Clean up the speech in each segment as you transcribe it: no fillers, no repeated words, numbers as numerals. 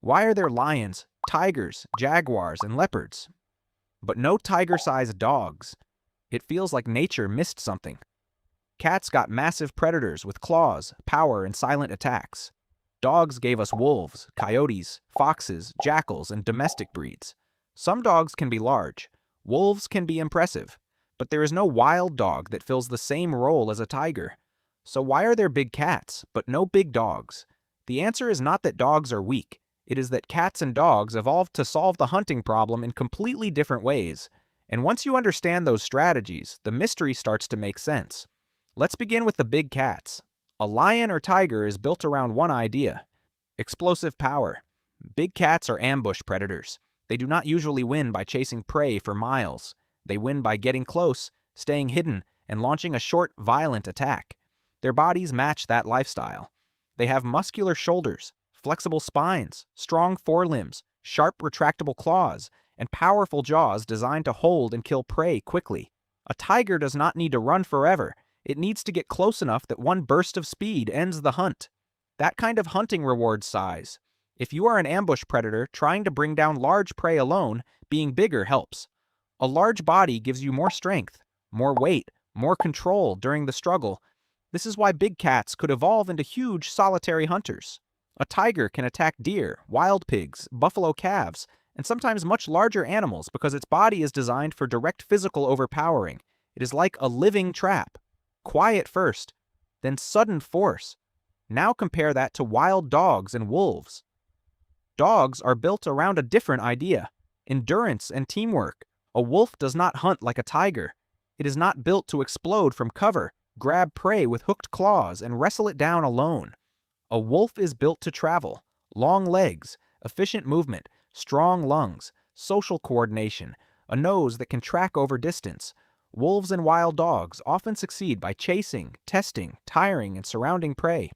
Why are there lions, tigers, jaguars, and leopards, but no tiger-sized dogs? It feels like nature missed something. Cats got massive predators with claws, power, and silent attacks. Dogs gave us wolves, coyotes, foxes, jackals, and domestic breeds. Some dogs can be large. Wolves can be impressive. But there is no wild dog that fills the same role as a tiger. So why are there big cats, but no big dogs? The answer is not that dogs are weak. It is that cats and dogs evolved to solve the hunting problem in completely different ways. And once you understand those strategies, the mystery starts to make sense. Let's begin with the big cats. A lion or tiger is built around one idea: explosive power. Big cats are ambush predators. They do not usually win by chasing prey for miles. They win by getting close, staying hidden, and launching a short, violent attack. Their bodies match that lifestyle. They have muscular shoulders, flexible spines, strong forelimbs, sharp retractable claws, and powerful jaws designed to hold and kill prey quickly. A tiger does not need to run forever. It needs to get close enough that one burst of speed ends the hunt. That kind of hunting rewards size. If you are an ambush predator trying to bring down large prey alone, being bigger helps. A large body gives you more strength, more weight, more control during the struggle. This is why big cats could evolve into huge solitary hunters. A tiger can attack deer, wild pigs, buffalo calves, and sometimes much larger animals because its body is designed for direct physical overpowering. It is like a living trap. Quiet first, then sudden force. Now compare that to wild dogs and wolves. Dogs are built around a different idea: endurance and teamwork. A wolf does not hunt like a tiger. It is not built to explode from cover, grab prey with hooked claws, and wrestle it down alone. A wolf is built to travel: long legs, efficient movement, strong lungs, social coordination, a nose that can track over distance. Wolves and wild dogs often succeed by chasing, testing, tiring, and surrounding prey.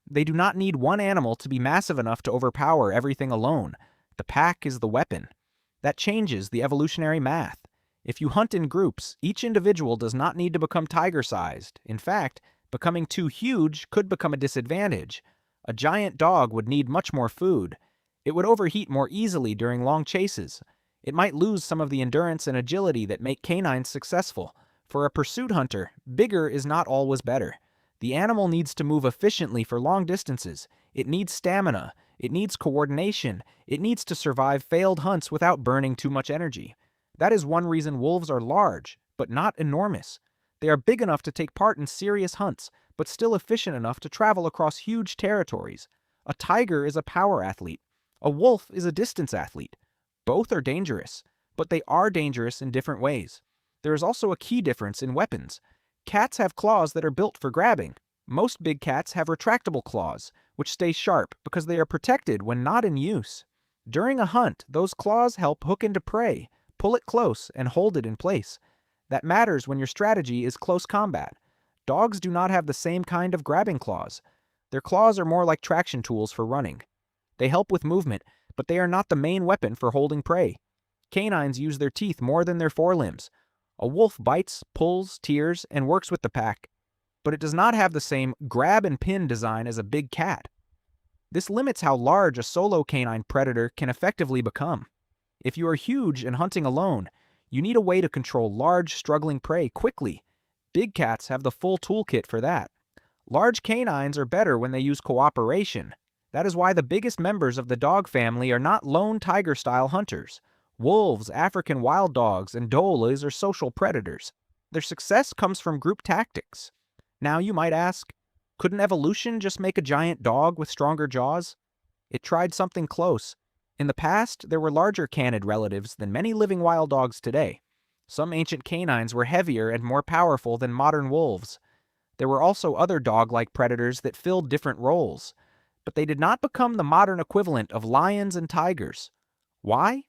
They do not need one animal to be massive enough to overpower everything alone. The pack is the weapon. That changes the evolutionary math. If you hunt in groups, each individual does not need to become tiger-sized. In fact, becoming too huge could become a disadvantage. A giant dog would need much more food. It would overheat more easily during long chases. It might lose some of the endurance and agility that make canines successful. For a pursuit hunter, bigger is not always better. The animal needs to move efficiently for long distances. It needs stamina. It needs coordination. It needs to survive failed hunts without burning too much energy. That is one reason wolves are large, but not enormous. They are big enough to take part in serious hunts, but still efficient enough to travel across huge territories. A tiger is a power athlete. A wolf is a distance athlete. Both are dangerous, but they are dangerous in different ways. There is also a key difference in weapons. Cats have claws that are built for grabbing. Most big cats have retractable claws, which stay sharp because they are protected when not in use. During a hunt, those claws help hook into prey, pull it close, and hold it in place. That matters when your strategy is close combat. Dogs do not have the same kind of grabbing claws. Their claws are more like traction tools for running. They help with movement, but they are not the main weapon for holding prey. Canines use their teeth more than their forelimbs. A wolf bites, pulls, tears, and works with the pack, but it does not have the same grab and pin design as a big cat. This limits how large a solo canine predator can effectively become. If you are huge and hunting alone, you need a way to control large, struggling prey quickly. Big cats have the full toolkit for that. Large canines are better when they use cooperation. That is why the biggest members of the dog family are not lone tiger-style hunters. Wolves, African wild dogs, and dholes are social predators. Their success comes from group tactics. Now you might ask, couldn't evolution just make a giant dog with stronger jaws? It tried something close. In the past, there were larger canid relatives than many living wild dogs today. Some ancient canines were heavier and more powerful than modern wolves. There were also other dog-like predators that filled different roles, but they did not become the modern equivalent of lions and tigers. Why?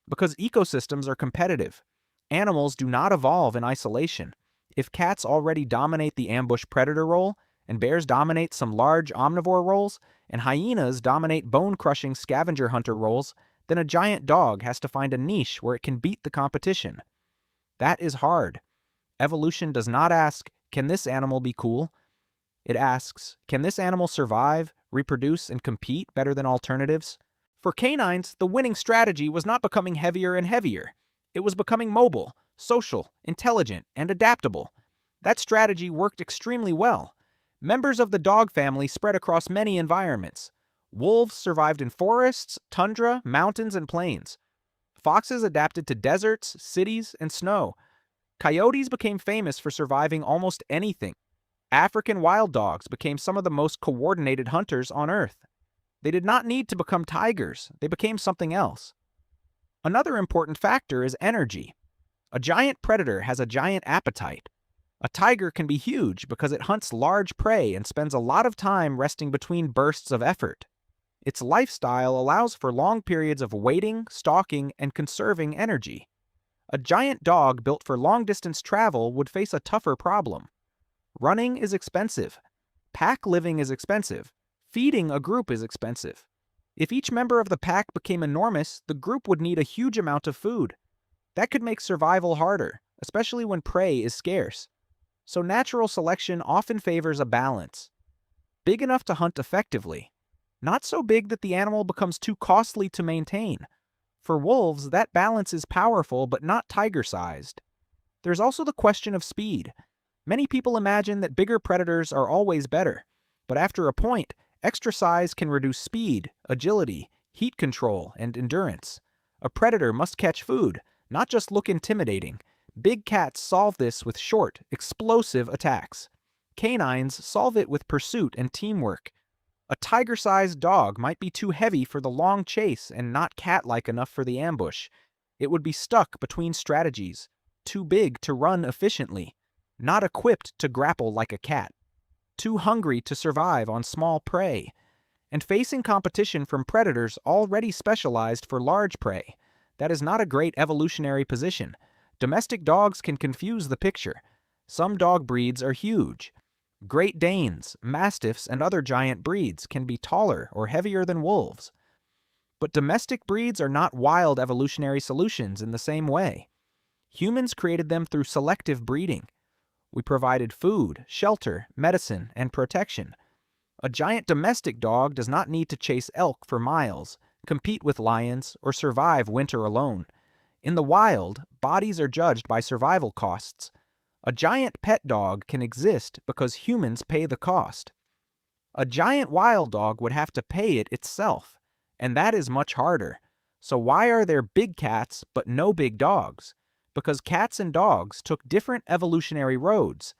Because ecosystems are competitive. Animals do not evolve in isolation. If cats already dominate the ambush predator role, and bears dominate some large omnivore roles, and hyenas dominate bone-crushing scavenger hunter roles, then a giant dog has to find a niche where it can beat the competition. That is hard. Evolution does not ask, can this animal be cool? It asks, can this animal survive, reproduce, and compete better than alternatives? For canines, the winning strategy was not becoming heavier and heavier. It was becoming mobile, social, intelligent, and adaptable. That strategy worked extremely well. Members of the dog family spread across many environments. Wolves survived in forests, tundra, mountains, and plains. Foxes adapted to deserts, cities, and snow. Coyotes became famous for surviving almost anything. African wild dogs became some of the most coordinated hunters on Earth. They did not need to become tigers, they became something else. Another important factor is energy. A giant predator has a giant appetite. A tiger can be huge because it hunts large prey and spends a lot of time resting between bursts of effort. Its lifestyle allows for long periods of waiting, stalking, and conserving energy. A giant dog built for long-distance travel would face a tougher problem. Running is expensive. Pack living is expensive. Feeding a group is expensive. If each member of the pack became enormous, the group would need a huge amount of food. That could make survival harder, especially when prey is scarce. So natural selection often favors a balance. Big enough to hunt effectively. Not so big that the animal becomes too costly to maintain. For wolves, that balance is powerful but not tiger-sized. There's also the question of speed. Many people imagine that bigger predators are always better, but after a point, extra size can reduce speed, agility, heat control, and endurance. A predator must catch food, not just look intimidating. Big cats solve this with short, explosive attacks. Canines solve it with pursuit and teamwork. A tiger-sized dog might be too heavy for the long chase and not cat-like enough for the ambush. It would be stuck between strategies, too big to run efficiently, not equipped to grapple like a cat, too hungry to survive on small prey, and facing competition from predators already specialized for large prey. That is not a great evolutionary position. Domestic dogs can confuse the picture. Some dog breeds are huge. Great Danes, Mastiffs, and other giant breeds can be taller or heavier than wolves. But domestic breeds are not wild evolutionary solutions in the same way. Humans created them through selective breeding. We provided food, shelter, medicine, and protection. A giant domestic dog does not need to chase elk for miles, compete with lions, or survive winter alone. In the wild, bodies are judged by survival costs. A giant pet dog can exist because humans pay the cost. A giant wild dog would have to pay it itself, and that is much harder. So why are there big cats but no big dogs? Because cats and dogs took different evolutionary roads.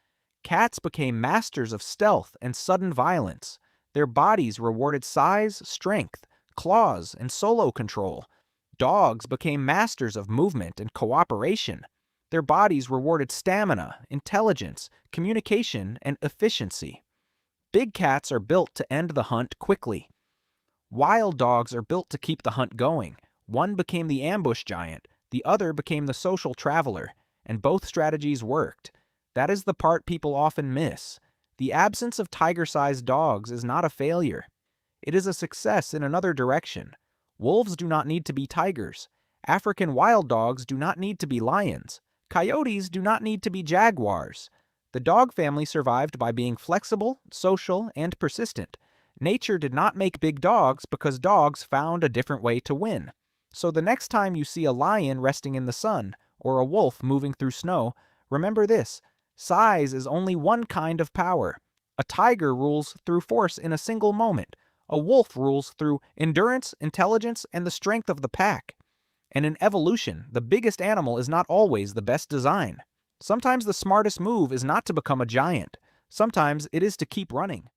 Cats became masters of stealth and sudden violence. Their bodies rewarded size, strength, claws, and solo control. Dogs became masters of movement and cooperation. Their bodies rewarded stamina, intelligence, communication, and efficiency. Big cats are built to end the hunt quickly. Wild dogs are built to keep the hunt going. One became the ambush giant, the other became the social traveler, and both strategies worked. That is the part people often miss. The absence of tiger-sized dogs is not a failure. It is a success in another direction. Wolves do not need to be tigers. African wild dogs do not need to be lions. Coyotes do not need to be jaguars. The dog family survived by being flexible, social, and persistent. Nature did not make big dogs because dogs found a different way to win. So the next time you see a lion resting in the sun, or a wolf moving through snow, remember this: size is only one kind of power. A tiger rules through force in a single moment. A wolf rules through endurance, intelligence, and the strength of the pack. And in evolution, the biggest animal is not always the best design. Sometimes the smartest move is not to become a giant. Sometimes it is to keep running.